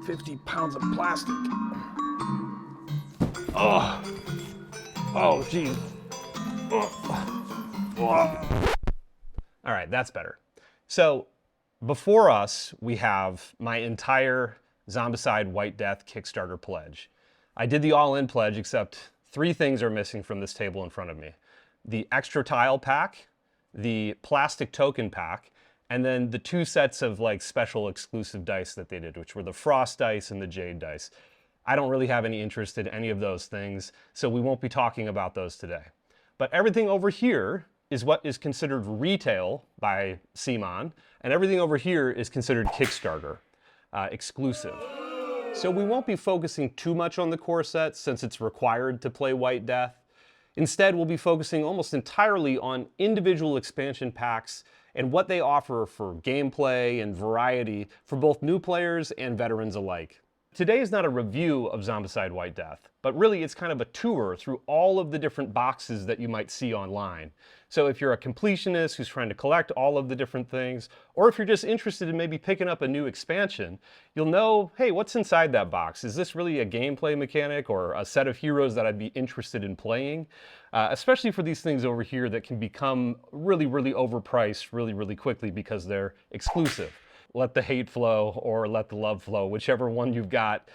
50 pounds of plastic. Oh. Oh, geez. Oh. All right, that's better. So before us, we have my entire Zombicide White Death Kickstarter pledge. I did the all-in pledge, except 3 things are missing from this table in front of me. The extra tile pack, the plastic token pack, and then the 2 sets of like special exclusive dice that they did, which were the frost dice and the jade dice. I don't really have any interest in any of those things, so we won't be talking about those today. But everything over here is what is considered retail by CMON, and everything over here is considered Kickstarter exclusive. So we won't be focusing too much on the core set since it's required to play White Death. Instead, we'll be focusing almost entirely on individual expansion packs and what they offer for gameplay and variety for both new players and veterans alike. Today is not a review of Zombicide White Death, but really it's kind of a tour through all of the different boxes that you might see online. So if you're a completionist who's trying to collect all of the different things, or if you're just interested in maybe picking up a new expansion, you'll know, hey, what's inside that box? Is this really a gameplay mechanic or a set of heroes that I'd be interested in playing? Especially for these things over here that can become really, really overpriced really, really quickly because they're exclusive. Let the hate flow or let the love flow, whichever one you've got,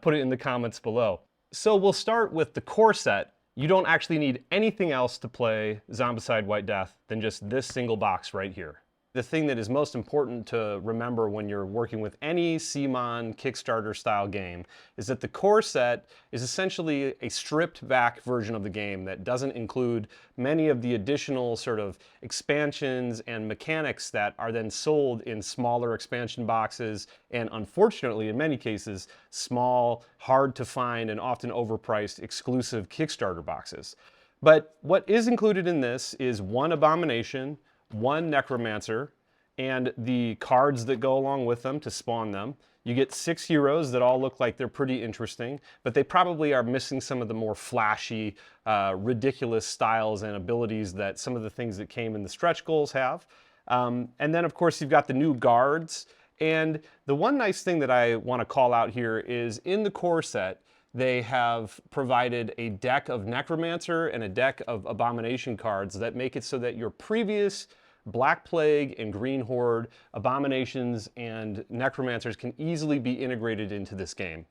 put it in the comments below. So we'll start with the core set. You don't actually need anything else to play Zombicide White Death than just this single box right here. The thing that is most important to remember when you're working with any CMON Kickstarter style game is that the core set is essentially a stripped back version of the game that doesn't include many of the additional sort of expansions and mechanics that are then sold in smaller expansion boxes and, unfortunately in many cases, small, hard to find and often overpriced exclusive Kickstarter boxes. But what is included in this is 1 Abomination, 1 Necromancer, and the cards that go along with them to spawn them. You get 6 heroes that all look like they're pretty interesting, but they probably are missing some of the more flashy, ridiculous styles and abilities that some of the things that came in the stretch goals have. And then, of course, you've got the new guards. And the one nice thing that I want to call out here is in the core set, they have provided a deck of Necromancer and a deck of Abomination cards that make it so that your previous Black Plague and Green Horde Abominations and Necromancers can easily be integrated into this game.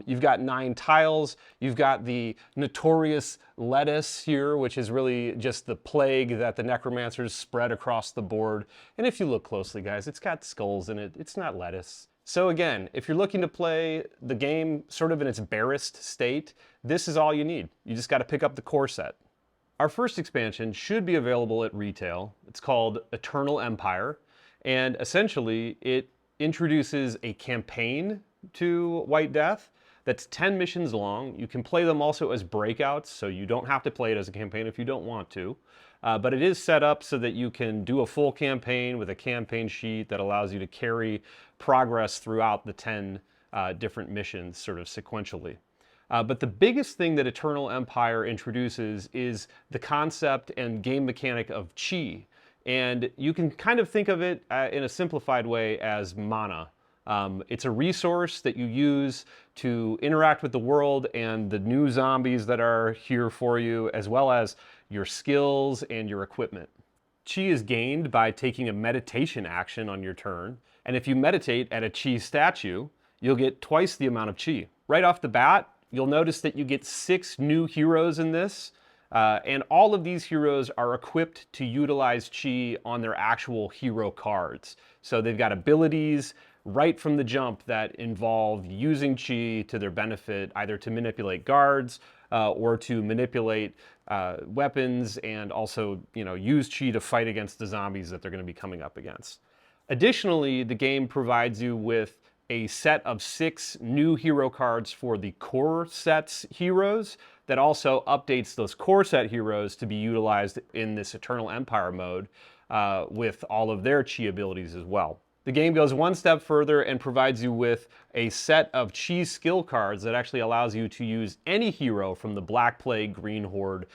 You've got 9 tiles, you've got the notorious lettuce here, which is really just the plague that the Necromancers spread across the board. And if you look closely, guys, it's got skulls in it, it's not lettuce. So again, if you're looking to play the game sort of in its barest state, this is all you need. You just got to pick up the core set. Our first expansion should be available at retail. It's called Eternal Empire, and essentially it introduces a campaign to White Death that's 10 missions long. You can play them also as breakouts, so you don't have to play it as a campaign if you don't want to. But it is set up so that you can do a full campaign with a campaign sheet that allows you to carry progress throughout the 10 different missions sort of sequentially. But the biggest thing that Eternal Empire introduces is the concept and game mechanic of chi. And you can kind of think of it in a simplified way as mana. It's a resource that you use to interact with the world and the new zombies that are here for you, as well as your skills and your equipment. Chi is gained by taking a meditation action on your turn. And if you meditate at a chi statue, you'll get twice the amount of chi. Right off the bat, you'll notice that you get 6 new heroes in this, and all of these heroes are equipped to utilize chi on their actual hero cards. So they've got abilities right from the jump that involve using chi to their benefit, either to manipulate guards or to manipulate weapons and also, use chi to fight against the zombies that they're going to be coming up against. Additionally, the game provides you with a set of 6 new hero cards for the core set's heroes that also updates those core set heroes to be utilized in this Eternal Empire mode with all of their chi abilities as well. The game goes one step further and provides you with a set of chi skill cards that actually allows you to use any hero from the Black Plague Green Horde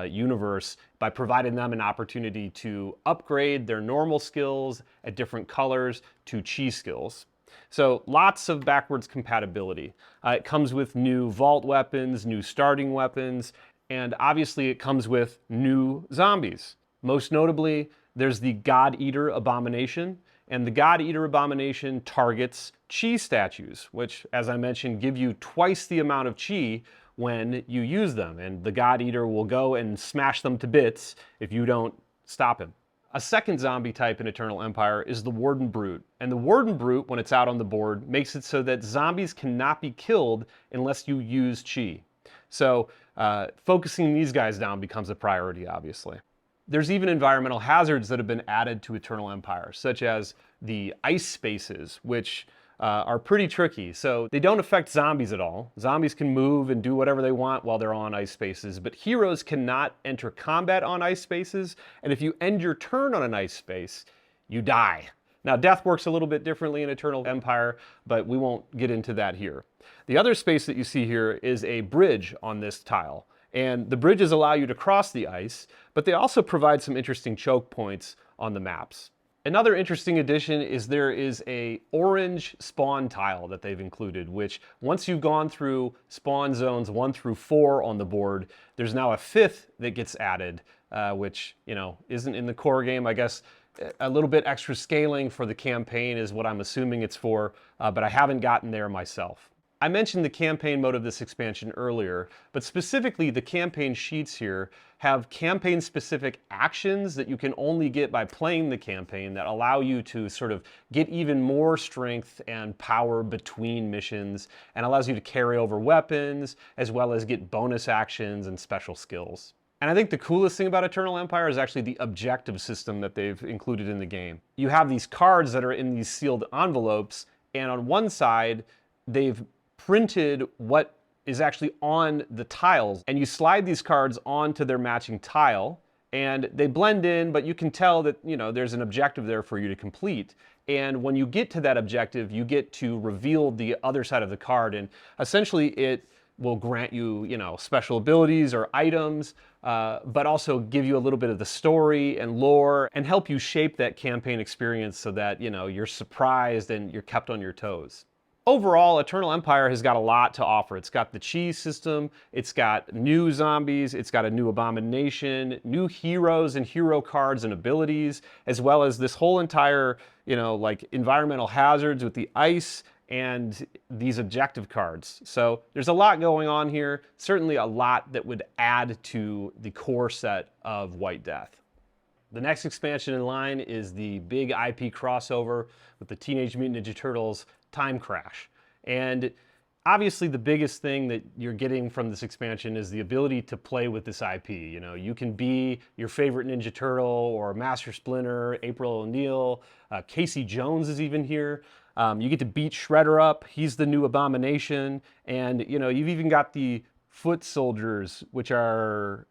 universe by providing them an opportunity to upgrade their normal skills at different colors to chi skills. So lots of backwards compatibility. It comes with new vault weapons, new starting weapons, and obviously it comes with new zombies. Most notably, there's the God Eater Abomination, and the God Eater Abomination targets chi statues, which, as I mentioned, give you twice the amount of chi when you use them, and the God Eater will go and smash them to bits if you don't stop him. A second zombie type in Eternal Empire is the Warden Brute, and the Warden Brute, when it's out on the board, makes it so that zombies cannot be killed unless you use chi. So focusing these guys down becomes a priority, obviously. There's even environmental hazards that have been added to Eternal Empire, such as the ice spaces, which are pretty tricky. So they don't affect zombies at all. Zombies can move and do whatever they want while they're on ice spaces, but heroes cannot enter combat on ice spaces, and if you end your turn on an ice space, you die. Now, death works a little bit differently in Eternal Empire, but we won't get into that here. The other space that you see here is a bridge on this tile, and the bridges allow you to cross the ice, but they also provide some interesting choke points on the maps. Another interesting addition is there is a orange spawn tile that they've included, which once you've gone through spawn zones 1 through 4 on the board, there's now a 5th that gets added, which, you know, isn't in the core game. I guess a little bit extra scaling for the campaign is what I'm assuming it's for, but I haven't gotten there myself. I mentioned the campaign mode of this expansion earlier, but specifically the campaign sheets here have campaign-specific actions that you can only get by playing the campaign that allow you to sort of get even more strength and power between missions, and allows you to carry over weapons, as well as get bonus actions and special skills. And I think the coolest thing about Eternal Empire is actually the objective system that they've included in the game. You have these cards that are in these sealed envelopes, and on one side, they've printed what is actually on the tiles, and you slide these cards onto their matching tile, and they blend in, but you can tell that, you know, there's an objective there for you to complete. And when you get to that objective, you get to reveal the other side of the card, and essentially it will grant you, you know, special abilities or items, but also give you a little bit of the story and lore and help you shape that campaign experience so that, you know, you're surprised and you're kept on your toes. Overall, Eternal Empire has got a lot to offer. It's got the cheese system, it's got new zombies, it's got a new abomination, new heroes and hero cards and abilities, as well as this whole entire, you know, like environmental hazards with the ice and these objective cards. So there's a lot going on here, certainly a lot that would add to the core set of White Death. The next expansion in line is the big IP crossover with the Teenage Mutant Ninja Turtles Timecrash. And obviously the biggest thing that you're getting from this expansion is the ability to play with this IP. You know, you can be your favorite Ninja Turtle or Master Splinter, April O'Neil, Casey Jones is even here. You get to beat Shredder up, he's the new Abomination, and you know, you've even got the Foot Soldiers, which are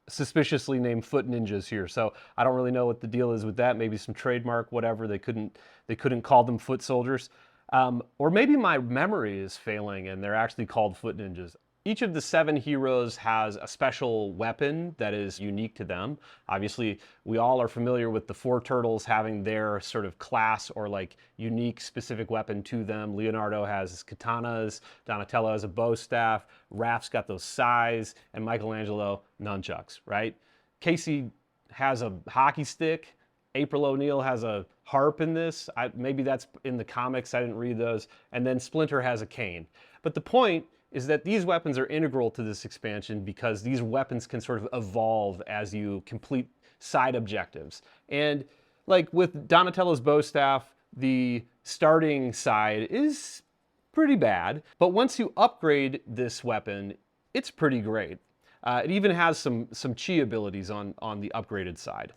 suspiciously named Foot Ninjas here. So I don't really know what the deal is with that. Maybe some trademark, whatever. They couldn't call them Foot Soldiers. Or maybe my memory is failing and they're actually called Foot Ninjas. Each of the 7 heroes has a special weapon that is unique to them. Obviously, we all are familiar with the 4 turtles having their sort of class or like unique specific weapon to them. Leonardo has katanas, Donatello has a bow staff, Raph's got those sais, and Michelangelo nunchucks, right? Casey has a hockey stick. April O'Neil has a harp in this. Maybe that's in the comics, I didn't read those. And then Splinter has a cane. But the point is that these weapons are integral to this expansion because these weapons can sort of evolve as you complete side objectives. And like with Donatello's bow staff, the starting side is pretty bad, but once you upgrade this weapon, it's pretty great. It even has some chi abilities on the upgraded side.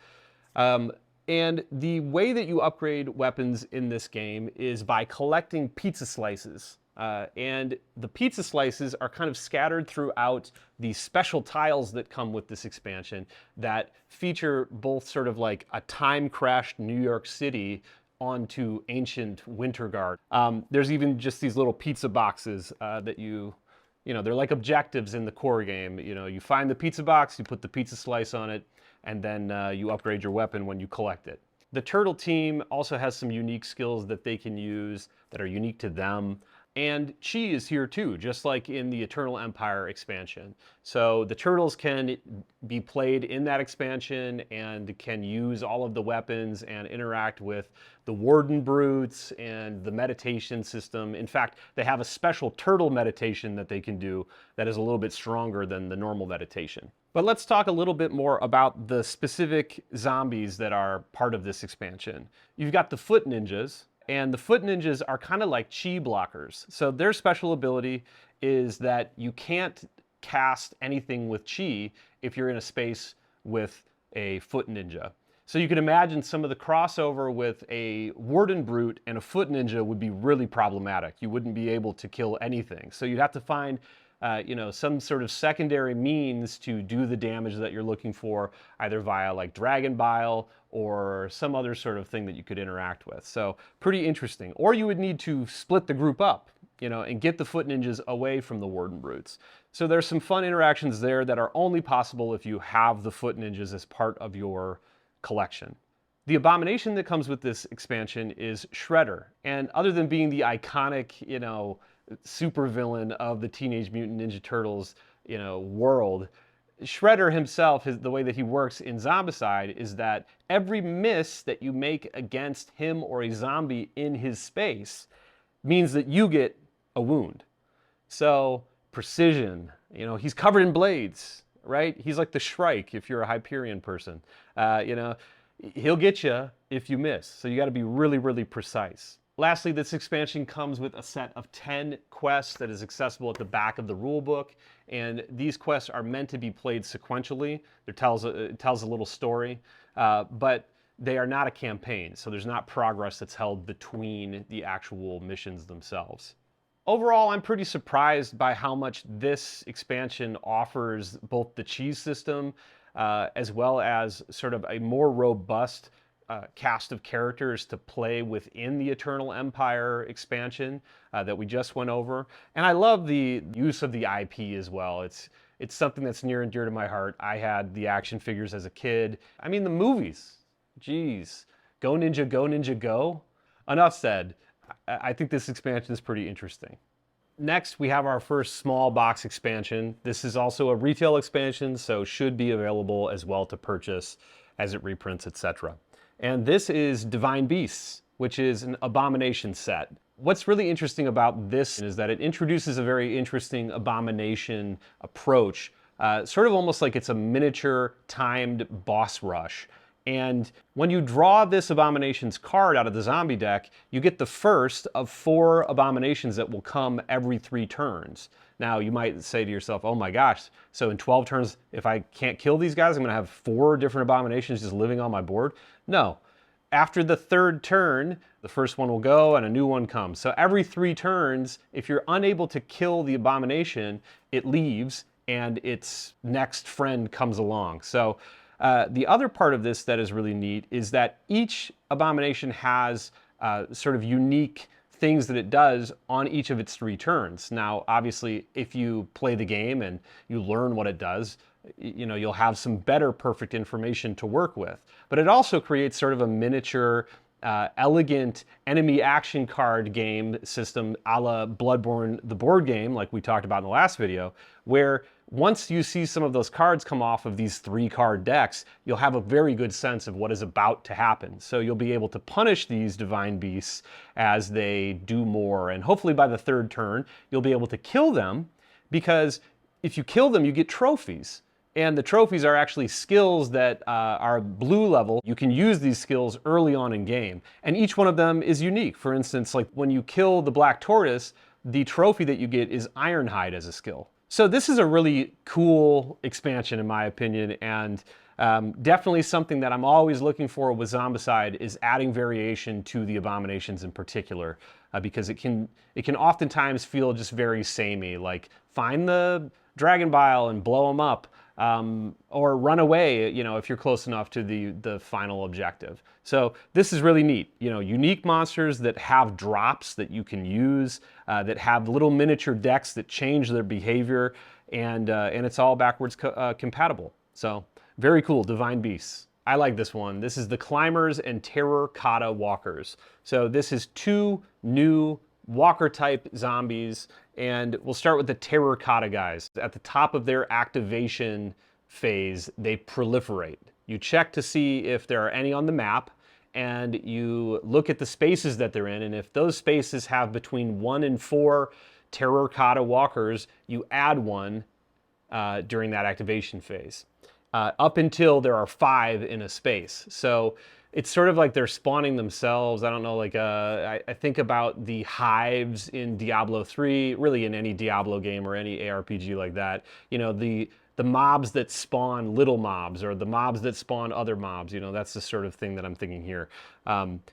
And the way that you upgrade weapons in this game is by collecting pizza slices. And the pizza slices are kind of scattered throughout the special tiles that come with this expansion that feature both sort of like a time-crashed New York City onto ancient Wintergard. There's even just these little pizza boxes that you know, they're like objectives in the core game. You know, you find the pizza box, you put the pizza slice on it, and then you upgrade your weapon when you collect it. The turtle team also has some unique skills that they can use that are unique to them. And chi is here too, just like in the Eternal Empire expansion. So the turtles can be played in that expansion and can use all of the weapons and interact with the warden brutes and the meditation system. In fact, they have a special turtle meditation that they can do that is a little bit stronger than the normal meditation. But let's talk a little bit more about the specific zombies that are part of this expansion. You've got the foot ninjas, and the foot ninjas are kind of like chi blockers. So their special ability is that you can't cast anything with chi if you're in a space with a foot ninja. So you can imagine some of the crossover with a warden brute and a foot ninja would be really problematic. You wouldn't be able to kill anything. So you'd have to find some sort of secondary means to do the damage that you're looking for, either via like Dragon Bile or some other sort of thing that you could interact with. So pretty interesting. Or you would need to split the group up, and get the foot ninjas away from the warden brutes. So there's some fun interactions there that are only possible if you have the foot ninjas as part of your collection. The abomination that comes with this expansion is Shredder. And other than being the iconic, supervillain of the Teenage Mutant Ninja Turtles, world, Shredder himself, the way that he works in Zombicide is that every miss that you make against him or a zombie in his space means that you get a wound. So precision, he's covered in blades, right? He's like the Shrike if you're a Hyperion person. He'll get you if you miss. So you got to be really, really precise. Lastly, this expansion comes with a set of 10 quests that is accessible at the back of the rulebook, and these quests are meant to be played sequentially. It tells a little story, but they are not a campaign, so there's not progress that's held between the actual missions themselves. Overall, I'm pretty surprised by how much this expansion offers both the cheese system as well as sort of a more robust cast of characters to play within the Eternal Empire expansion that we just went over. And I love the use of the IP as well. It's something that's near and dear to my heart. I had the action figures as a kid. I mean, the movies, geez, Go Ninja, Go Ninja, Go. Enough said. I think this expansion is pretty interesting. Next, we have our first small box expansion. This is also a retail expansion, so should be available as well to purchase as it reprints, etc. And this is Divine Beasts, which is an abomination set. What's really interesting about this is that it introduces a very interesting abomination approach, sort of almost like it's a miniature timed boss rush. And when you draw this Abominations card out of the zombie deck, you get the first of 4 Abominations that will come every 3 turns. Now, you might say to yourself, oh my gosh, so in 12 turns, if I can't kill these guys, I'm going to have 4 different Abominations just living on my board? No. After the 3rd turn, the first one will go and a new one comes. So every 3 turns, if you're unable to kill the Abomination, it leaves and its next friend comes along. So the other part of this that is really neat is that each Abomination has sort of unique things that it does on each of its 3 turns. Now, obviously, if you play the game and you learn what it does, you'll have some better perfect information to work with. But it also creates sort of a miniature, elegant enemy action card game system a la Bloodborne, the board game, like we talked about in the last video, where once you see some of those cards come off of these 3-card decks, you'll have a very good sense of what is about to happen. So you'll be able to punish these Divine Beasts as they do more. And hopefully by the 3rd turn, you'll be able to kill them, because if you kill them, you get trophies. And the trophies are actually skills that are blue level. You can use these skills early on in game. And each one of them is unique. For instance, like when you kill the Black Tortoise, the trophy that you get is Ironhide as a skill. So this is a really cool expansion in my opinion, and definitely something that I'm always looking for with Zombicide is adding variation to the Abominations in particular, because it can oftentimes feel just very samey, like find the Dragon Bile and blow them up, or run away, if you're close enough to the final objective. So this is really neat. Unique monsters that have drops that you can use, that have little miniature decks that change their behavior, and it's all backwards compatible. So very cool, Divine Beasts. I like this one. This is the Climbers and Terrorcotta Walkers. So this is 2 new walker-type zombies, and we'll start with the Terrorcotta guys. At the top of their activation phase, they proliferate. You check to see if there are any on the map, and you look at the spaces that they're in, and if those spaces have between 1 and 4 Terrorcotta Walkers, you add one during that activation phase. Up until there are 5 in a space. So it's sort of like they're spawning themselves. I don't know, like I think about the hives in Diablo 3, really in any Diablo game or any ARPG like that. You know, the mobs that spawn little mobs, or the mobs that spawn other mobs. You know, that's the sort of thing that I'm thinking here.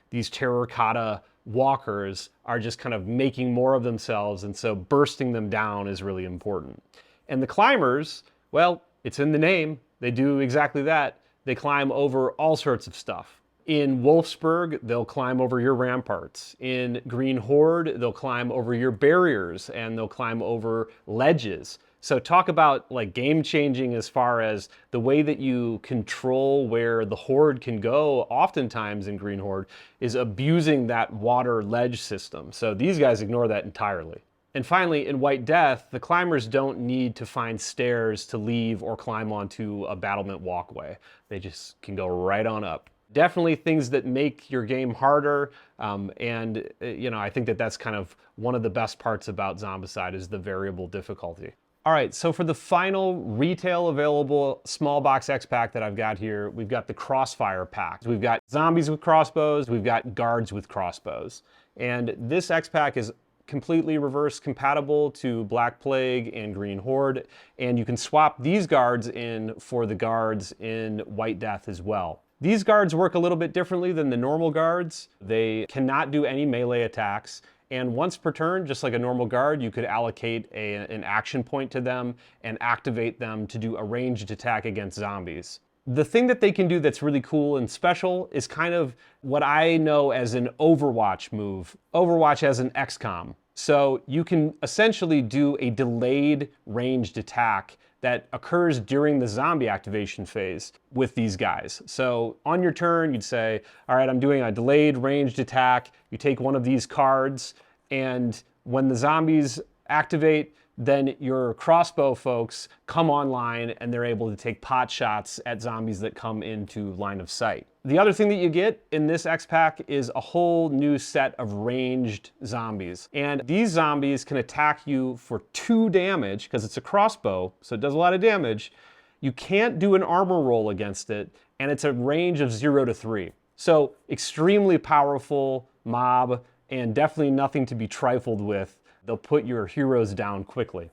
These Terrorcotta walkers are just kind of making more of themselves, and so bursting them down is really important. And the climbers, well, it's in the name. They do exactly that. They climb over all sorts of stuff. In Wolfsburg, they'll climb over your ramparts. In Green Horde, they'll climb over your barriers, and they'll climb over ledges. So talk about like game changing as far as the way that you control where the Horde can go, oftentimes in Green Horde, is abusing that water ledge system. So these guys ignore that entirely. And finally, in White Death, the climbers don't need to find stairs to leave or climb onto a battlement walkway. They just can go right on up. Definitely things that make your game harder, and you know, I think that that's kind of one of the best parts about Zombicide is the variable difficulty. All right, so for the final retail available small box X pack that I've got here, we've got the Crossfire Pack. We've got zombies with crossbows, we've got guards with crossbows. And this X pack is completely reverse compatible to Black Plague and Green Horde, and you can swap these guards in for the guards in White Death as well. These guards work a little bit differently than the normal guards. They cannot do any melee attacks, and once per turn, just like a normal guard, you could allocate an action point to them and activate them to do a ranged attack against zombies. The thing that they can do that's really cool and special is kind of what I know as an Overwatch move. Overwatch as an XCOM. So you can essentially do a delayed ranged attack that occurs during the zombie activation phase with these guys. So on your turn, you'd say, all right, I'm doing a delayed ranged attack. You take one of these cards, and when the zombies activate, then your crossbow folks come online and they're able to take pot shots at zombies that come into line of sight. The other thing that you get in this X-Pack is a whole new set of ranged zombies. And these zombies can attack you for 2 damage, because it's a crossbow, so it does a lot of damage. You can't do an armor roll against it, and it's a range of 0 to 3. So extremely powerful mob, and definitely nothing to be trifled with. They'll put your heroes down quickly.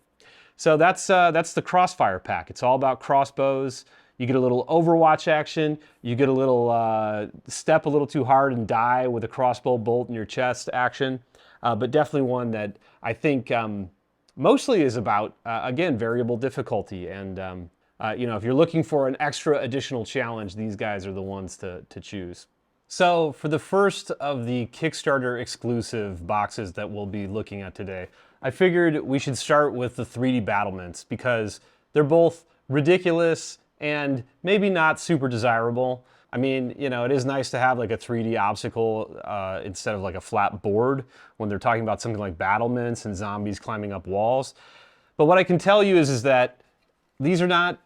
So that's the Crossfire Pack. It's all about crossbows. You get a little Overwatch action. You get a little step a little too hard and die with a crossbow bolt in your chest action. But definitely one that I think mostly is about, again, variable difficulty. And you know, if you're looking for an extra additional challenge, these guys are the ones to choose. So for the first of the Kickstarter exclusive boxes that we'll be looking at today, I figured we should start with the 3D Battlements because they're both ridiculous and maybe not super desirable. I mean, you know, it is nice to have like a 3D obstacle instead of like a flat board when they're talking about something like battlements and zombies climbing up walls. But what I can tell you is that these are not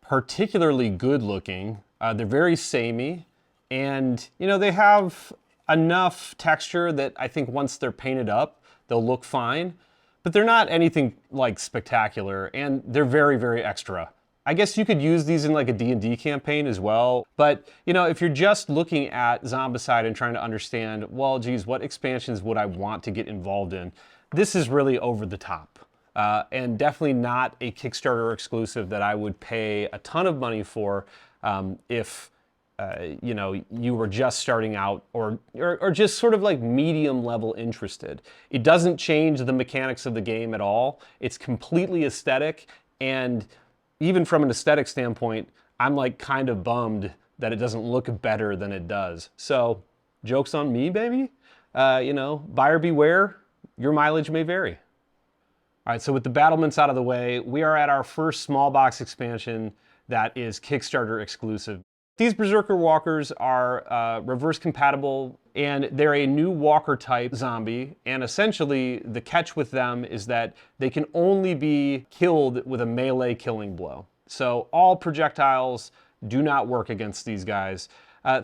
particularly good looking. They're very samey. And, you know, they have enough texture that I think once they're painted up, they'll look fine. But they're not anything like spectacular, and they're very, very extra. I guess you could use these in like a D&D campaign as well. But, you know, if you're just looking at Zombicide and trying to understand, well, geez, what expansions would I want to get involved in? This is really over the top. And definitely not a Kickstarter exclusive that I would pay a ton of money for if... you know, you were just starting out or just sort of like medium level interested. It doesn't change the mechanics of the game at all. It's completely aesthetic, and even from an aesthetic standpoint, I'm like kind of bummed that it doesn't look better than it does. So, joke's on me, baby. You know, buyer beware, your mileage may vary. All right, so with the battlements out of the way, we are at our first small box expansion that is Kickstarter exclusive. These Berserker Walkers are reverse compatible, and they're a new walker type zombie, and essentially the catch with them is that they can only be killed with a melee killing blow. So all projectiles do not work against these guys.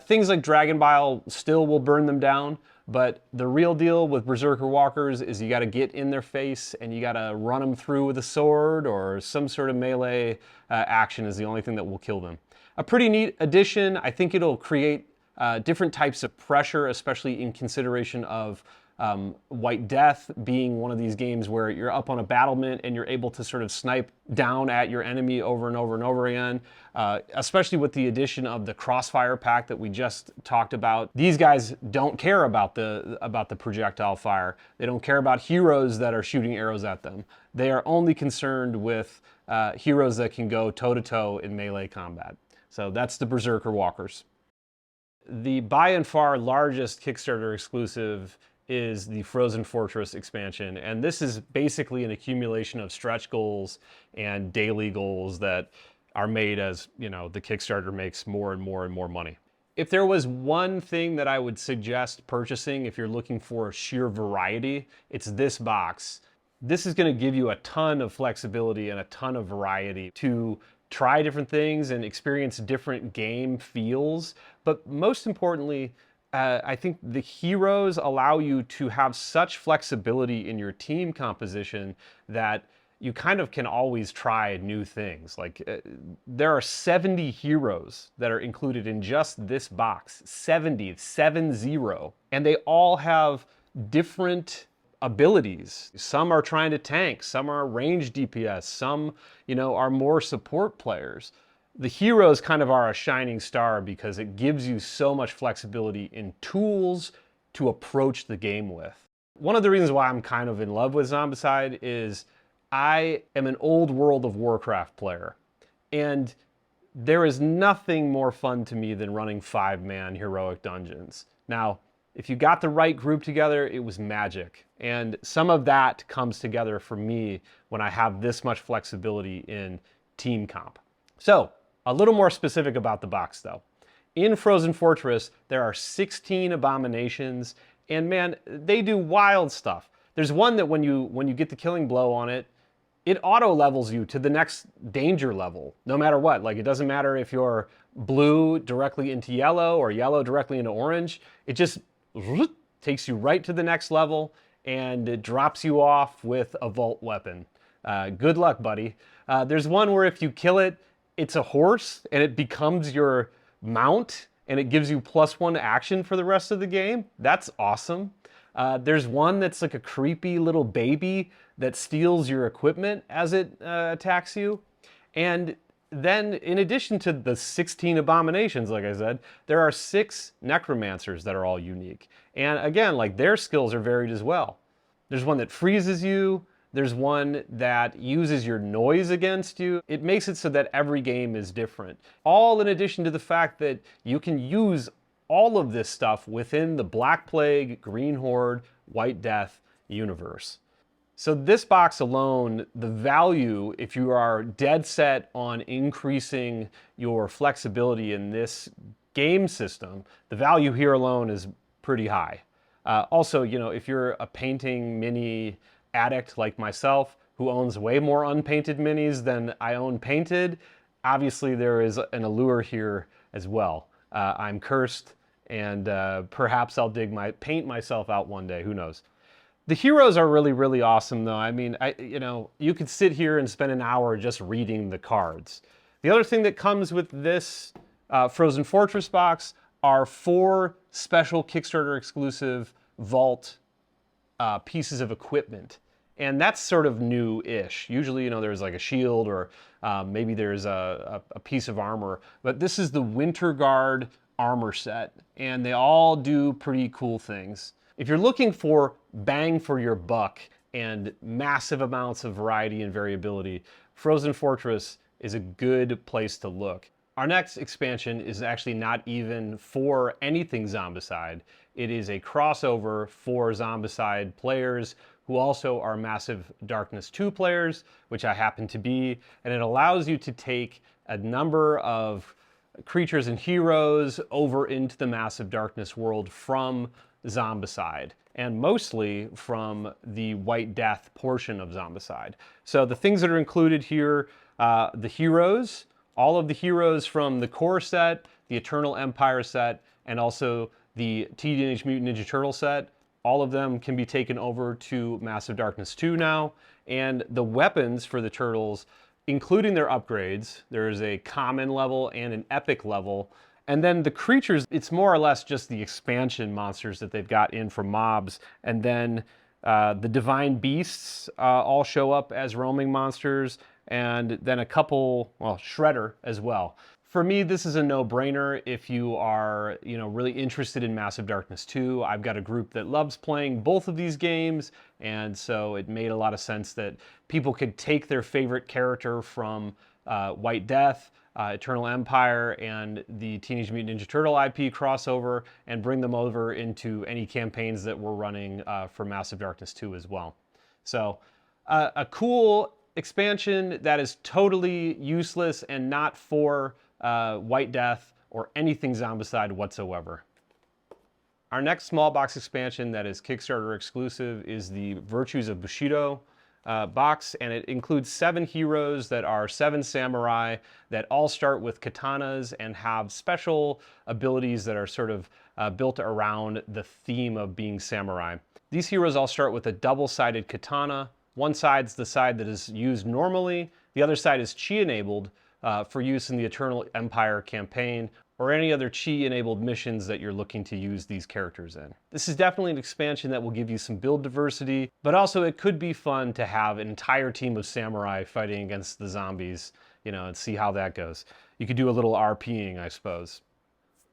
Things like Dragon Bile still will burn them down, but the real deal with Berserker Walkers is you gotta get in their face and you gotta run them through with a sword or some sort of melee action is the only thing that will kill them. A pretty neat addition. I think it'll create different types of pressure, especially in consideration of White Death being one of these games where you're up on a battlement and you're able to sort of snipe down at your enemy over and over and over again, especially with the addition of the Crossfire Pack that we just talked about. These guys don't care about the projectile fire. They don't care about heroes that are shooting arrows at them. They are only concerned with heroes that can go toe-to-toe in melee combat. So that's the Berserker Walkers. The by and far largest Kickstarter exclusive is the Frozen Fortress expansion, and this is basically an accumulation of stretch goals and daily goals that are made as, you know, the Kickstarter makes more and more and more money. If there was one thing that I would suggest purchasing if you're looking for sheer variety, it's this box. This is going to give you a ton of flexibility and a ton of variety to try different things and experience different game feels. But most importantly, I think the heroes allow you to have such flexibility in your team composition that you kind of can always try new things. Like there are 70 heroes that are included in just this box, 70, 7-0. And they all have different abilities. Some are trying to tank, some are range DPS, some, you know, are more support players. The heroes kind of are a shining star because it gives you so much flexibility in tools to approach the game with. One of the reasons why I'm kind of in love with Zombicide is I am an old World of Warcraft player, and there is nothing more fun to me than running 5-man heroic dungeons. Now, if you got the right group together, it was magic. And some of that comes together for me when I have this much flexibility in team comp. So, a little more specific about the box though. In Frozen Fortress, there are 16 abominations, and man, they do wild stuff. There's one that when you get the killing blow on it, it auto levels you to the next danger level, no matter what. Like, it doesn't matter if you're blue directly into yellow or yellow directly into orange. It just takes you right to the next level, and it drops you off with a vault weapon. Good luck, buddy. There's one where if you kill it, it's a horse, and it becomes your mount, and it gives you +1 action for the rest of the game. That's awesome. There's one that's like a creepy little baby that steals your equipment as it attacks you. And then, in addition to the 16 abominations, like I said, there are 6 necromancers that are all unique. And again, like, their skills are varied as well. There's one that freezes you. There's one that uses your noise against you. It makes it so that every game is different. All in addition to the fact that you can use all of this stuff within the Black Plague, Green Horde, White Death universe. So this box alone, the value, if you are dead set on increasing your flexibility in this game system, the value here alone is pretty high. Also, you know, if you're a painting mini addict like myself, who owns way more unpainted minis than I own painted, obviously there is an allure here as well. I'm cursed, and perhaps I'll paint myself out one day, who knows. The heroes are really, really awesome though. I mean, you know, you could sit here and spend an hour just reading the cards. The other thing that comes with this Frozen Fortress box are 4 special Kickstarter exclusive vault pieces of equipment. And that's sort of new-ish. Usually, you know, there's like a shield or maybe there's a piece of armor. But this is the Winter Guard armor set, and they all do pretty cool things. If you're looking for bang for your buck and massive amounts of variety and variability, Frozen Fortress is a good place to look. Our next expansion is actually not even for anything Zombicide. It is a crossover for Zombicide players who also are massive Darkness 2 players, which I happen to be, and it allows you to take a number of creatures and heroes over into the Massive Darkness world from Zombicide, and mostly from the White Death portion of Zombicide. So the things that are included here, the heroes, all of the heroes from the core set, the Eternal Empire set, and also the Teenage Mutant Ninja Turtle set, all of them can be taken over to Massive Darkness 2 now. And the weapons for the Turtles, including their upgrades, there is a common level and an epic level. And then the creatures, it's more or less just the expansion monsters that they've got in from mobs. And then the Divine Beasts all show up as roaming monsters. And then a couple, well, Shredder as well. For me, this is a no-brainer if you are, really interested in Massive Darkness 2. I've got a group that loves playing both of these games, and so it made a lot of sense that people could take their favorite character from White Death, Eternal Empire, and the Teenage Mutant Ninja Turtle IP crossover, and bring them over into any campaigns that we're running for Massive Darkness 2 as well. So, a cool expansion that is totally useless and not for White Death or anything Zombicide whatsoever. Our next small box expansion that is Kickstarter exclusive is the Virtues of Bushido box, and it includes 7 heroes that are 7 samurai that all start with katanas and have special abilities that are sort of built around the theme of being samurai. These heroes all start with a double-sided katana. One side's the side that is used normally, the other side is chi-enabled for use in the Eternal Empire campaign or any other chi-enabled missions that you're looking to use these characters in. This is definitely an expansion that will give you some build diversity, but also it could be fun to have an entire team of samurai fighting against the zombies, and see how that goes. You could do a little RPing, I suppose.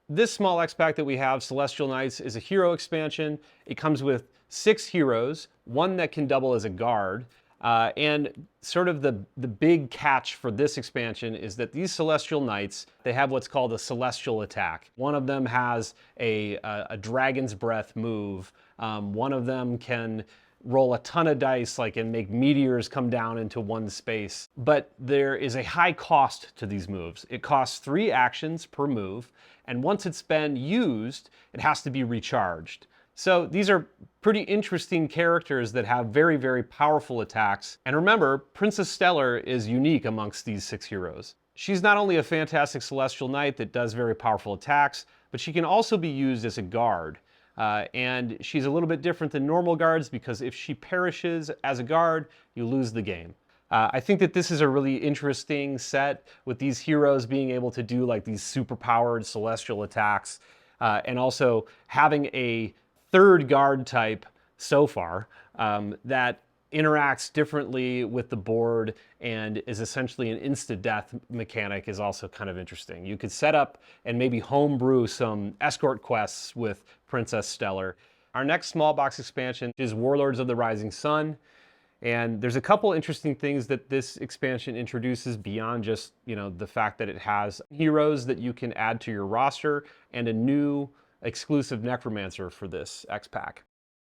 This small X-Pack that we have, Celestial Knights, is a hero expansion. It comes with 6 heroes, one that can double as a guard, and sort of the big catch for this expansion is that these Celestial Knights, they have what's called a Celestial Attack. One of them has a Dragon's Breath move. One of them can roll a ton of dice and make meteors come down into one space. But there is a high cost to these moves. It costs 3 actions per move, and once it's been used, it has to be recharged. So these are pretty interesting characters that have very, very powerful attacks. And remember, Princess Stellar is unique amongst these 6 heroes. She's not only a fantastic Celestial Knight that does very powerful attacks, but she can also be used as a guard. And she's a little bit different than normal guards because if she perishes as a guard, you lose the game. I think that this is a really interesting set with these heroes being able to do these super powered celestial attacks and also having a 3rd guard type so far that interacts differently with the board and is essentially an insta-death mechanic is also kind of interesting. You could set up and maybe homebrew some escort quests with Princess Stellar. Our next small box expansion is Warlords of the Rising Sun. And there's a couple interesting things that this expansion introduces beyond just, the fact that it has heroes that you can add to your roster and a new exclusive Necromancer for this X-Pack.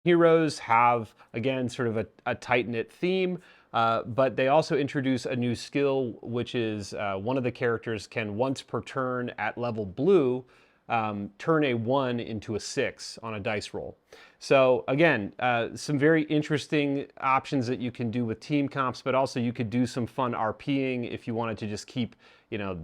Heroes have, again, sort of a tight-knit theme, but they also introduce a new skill, which is one of the characters can, once per turn at level blue, turn a 1 into a 6 on a dice roll. So again, some very interesting options that you can do with team comps, but also you could do some fun RPing if you wanted to just keep,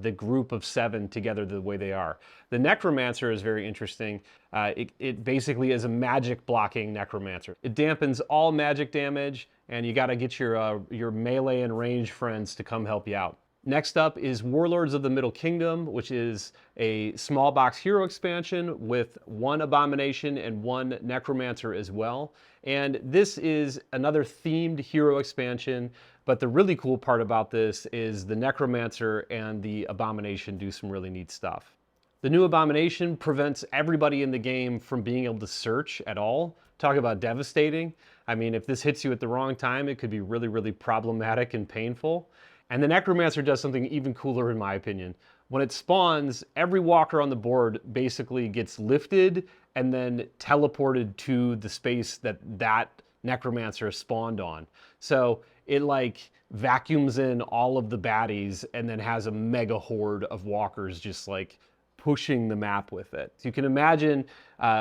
the group of 7 together the way they are. The Necromancer is very interesting. It basically is a magic blocking Necromancer. It dampens all magic damage, and you got to get your melee and range friends to come help you out. Next up is Warlords of the Middle Kingdom, which is a small box hero expansion with 1 Abomination and 1 Necromancer as well. And this is another themed hero expansion, but the really cool part about this is the Necromancer and the Abomination do some really neat stuff. The new Abomination prevents everybody in the game from being able to search at all. Talk about devastating. I mean, if this hits you at the wrong time, it could be really, really problematic and painful. And the Necromancer does something even cooler in my opinion. When it spawns, every walker on the board basically gets lifted and then teleported to the space that Necromancer spawned on. So it like vacuums in all of the baddies and then has a mega horde of walkers just like pushing the map with it. So you can imagine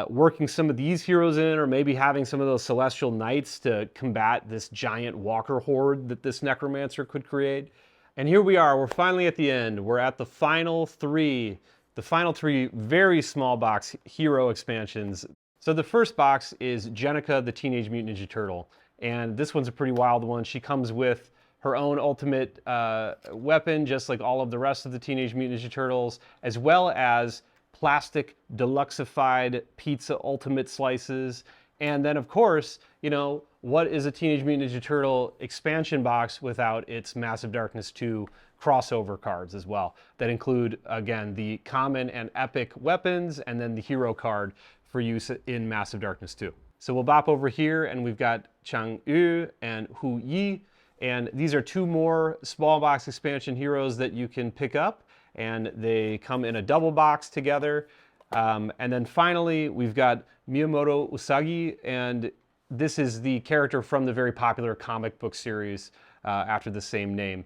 working some of these heroes in, or maybe having some of those celestial knights to combat this giant walker horde that this necromancer could create. And here we are, we're finally at the end. We're at the final three very small box hero expansions. So the first box is Jennika, the Teenage Mutant Ninja Turtle. And this one's a pretty wild one. She comes with her own ultimate weapon, just like all of the rest of the Teenage Mutant Ninja Turtles, as well as plastic deluxeified pizza ultimate slices. And then, of course, you know, what is a Teenage Mutant Ninja Turtle expansion box without its Massive Darkness 2 crossover cards as well, that include, again, the common and epic weapons, and then the hero card for use in Massive Darkness 2. So we'll bop over here, and we've got Chang and Hu Yi, and these are two more small box expansion heroes that you can pick up, and they come in a double box together. And then finally, we've got Miyamoto Usagi, and this is the character from the very popular comic book series after the same name.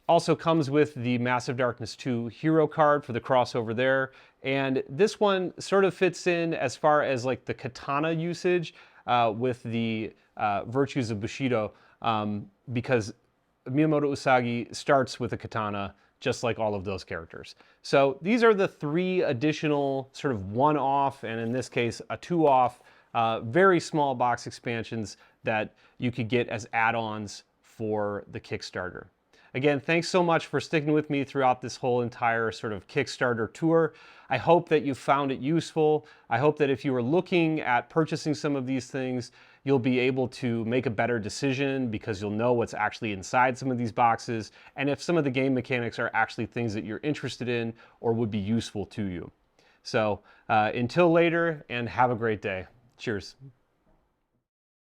Also comes with the Massive Darkness 2 hero card for the crossover there. And this one sort of fits in as far as like the katana usage with the virtues of Bushido, because Miyamoto Usagi starts with a katana just like all of those characters. So these are the three additional sort of one-off, and in this case a two-off, very small box expansions that you could get as add-ons for the Kickstarter. Again, thanks so much for sticking with me throughout this whole entire sort of Kickstarter tour. I hope that you found it useful. I hope that if you are looking at purchasing some of these things, you'll be able to make a better decision because you'll know what's actually inside some of these boxes, and if some of the game mechanics are actually things that you're interested in or would be useful to you. So until later, and have a great day. Cheers.